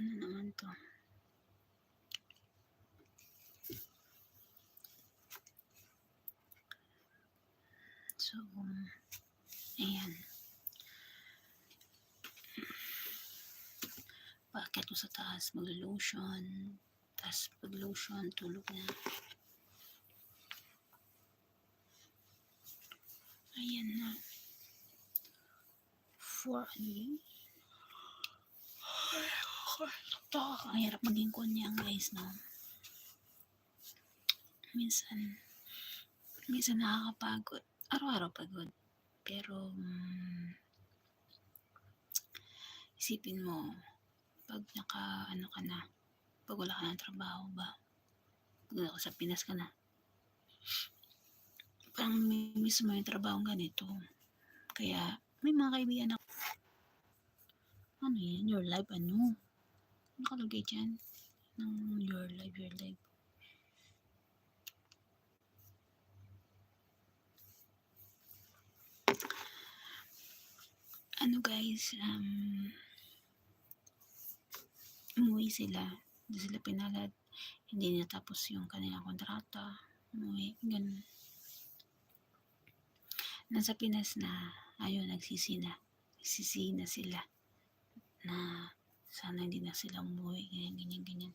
Ano naman to? So, ayan. Paakyat mo sa taas, mag-lotion. Tapos pag-lotion, tulog na. Ayan na. For ang hirap maging kunyang guys, no? Minsan nakakapagod. Araw-araw pagod. Pero, isipin mo, pag ka na, pag wala ka ng trabaho ba, pag sa Pinas ka na, parang miss mo yung trabaho ganito. Kaya, may mga kaibigan ako. Ano yan? Your life, ano? Nakalagay dyan. Your life. Ano guys, umuwi sila. Hindi sila pinalad. Hindi natapos yung kanilang kontrata. Umuwi, ganun. Nasa Pinas na, ayun, nagsisi na sila na sana hindi na sila umuwi, ganyan.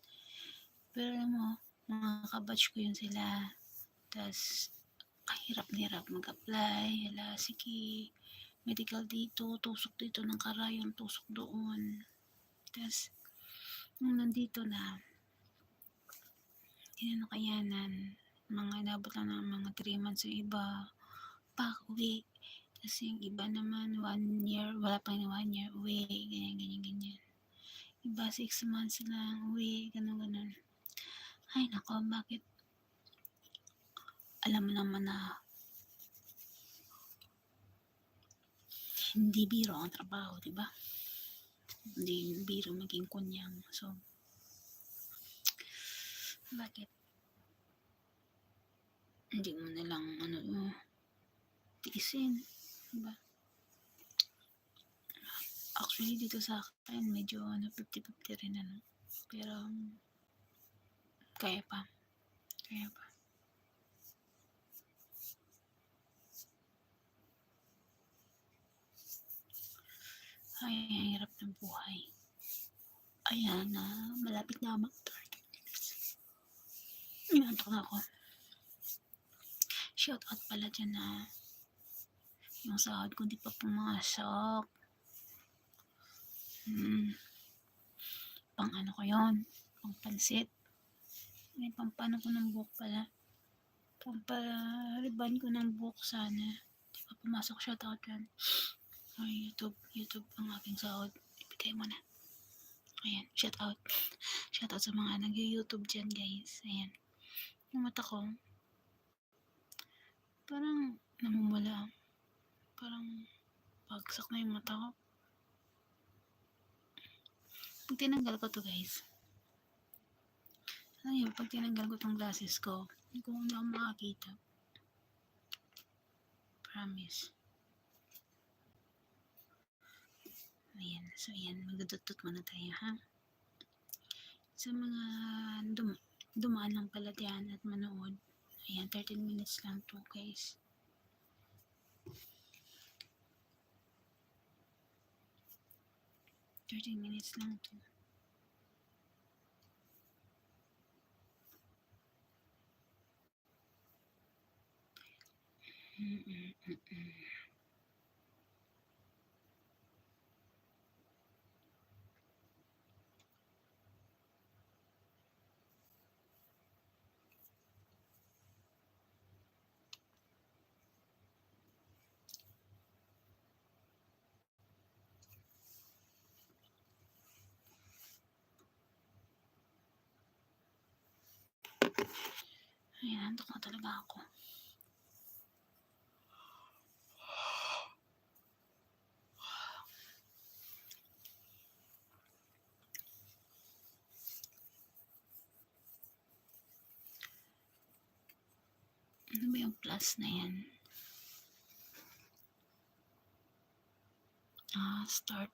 Pero alam mo, mga kabatch ko yun sila. Tas, kahirap mag-apply. Hala, sige, medical dito, tusok dito ng karayong, tusok doon. Tas, nung nandito na, hindi na nakayanan. Mga inabot lang ng mga 3 months yung iba, pa-uwi. Tas yung iba naman, 1 year, wala pa yung 1 year, uwi, ganyan. Iba 6 months lang, uwi, ganun. Ay nako, bakit? Alam mo naman na hindi biro ang trabaho, di ba? Hindi biro maging kunyang. So, bakit? Hindi mo nalang tiisin, di ba? Actually, dito sa akin, medyo 50-50 rin Pero, kaya pa. Ay, ang hirap ng buhay. Ayan na, malapit na mag-30 minutes. Inantok na ako. Shout out pala dyan na yung sahod ko di pa pumasok. Pang ano ko yun? Pang pansit. May pampano ko ng buhok pala. Pampariban ko ng buhok sana. Di pa pumasok, shout out yan. Ay, YouTube ang aking sahod. Ibigay mo na. Ayan, shout out. Shout out sa mga nag-YouTube dyan guys. Ayan. Yung mata ko, parang namumula. Parang bagsak na yung mata ko. Pag tinanggal ko to guys, ano yun, pag tinanggal ko tong glasses ko, hindi ko makakita. Promise. Ayan, so ayan, magdudutot muna tayo ha. Sa mga dumaan lang pala diyan at manood, ayan, 13 minutes lang to guys. Minutes lang to. Ayan, antok na talaga ako. Ano ba yung plus na yan? Start.